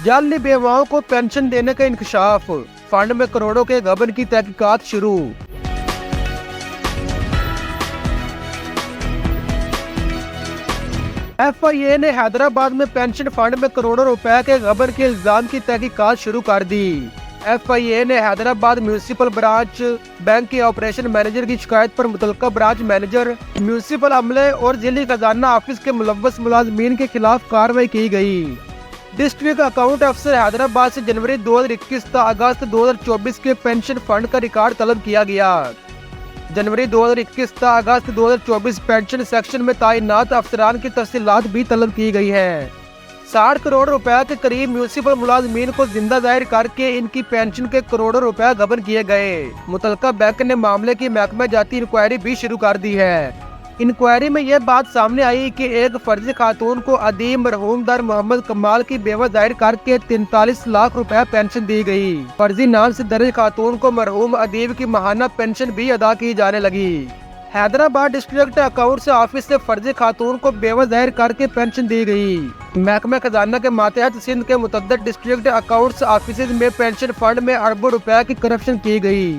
जाली बेवाओं को पेंशन देने का इंकशाफ, फंड में करोड़ों के गबन की तहकीकात शुरू। FIA ने हैदराबाद में पेंशन फंड में करोड़ों रुपए के गबन के इल्जाम की तहकीकात शुरू कर दी। FIA ने हैदराबाद म्यूनिसिपल ब्रांच बैंक के ऑपरेशन मैनेजर की शिकायत पर मुतल्लिका ब्रांच मैनेजर, म्यूनिसिपल अमले और जिली खजाना ऑफिस के मुलव्वस मुलाजमीन के खिलाफ कार्रवाई की गई। डिस्ट्रिक्ट अकाउंट अफसर हैदराबाद से जनवरी 2021 से अगस्त 2024 के पेंशन फंड का रिकॉर्ड तलब किया गया। जनवरी 2021 से अगस्त 2024 पेंशन सेक्शन में तैनात अफसरान की तफसीलात भी तलब की गई है। 60 करोड़ रुपए के करीब म्यूनिसिपल मुलाजमीन को जिंदा जाहिर करके इनकी पेंशन के करोड़ों रुपए गबन किए गए। मुतल्लिका बैंक ने मामले की महकमा जाती इंक्वायरी भी शुरू कर दी है। इंक्वायरी में यह बात सामने आई कि एक फर्जी खातून को अदीब मरहूम दर मोहम्मद कमाल की बेवा जाहिर करके 43 लाख रुपए पेंशन दी गई। फर्जी नाम से दर्ज खातून को मरहूम अदीब की माहाना पेंशन भी अदा की जाने लगी। हैदराबाद डिस्ट्रिक्ट अकाउंट्स ऑफिस से फर्जी खातून को बेवा जाहिर करके पेंशन दी गई। महकमा खजाना के मातहत सिंध के मुतअद्दिद डिस्ट्रिक्ट अकाउंट्स ऑफिस में पेंशन फंड में अरबों रुपए की करप्शन की गई।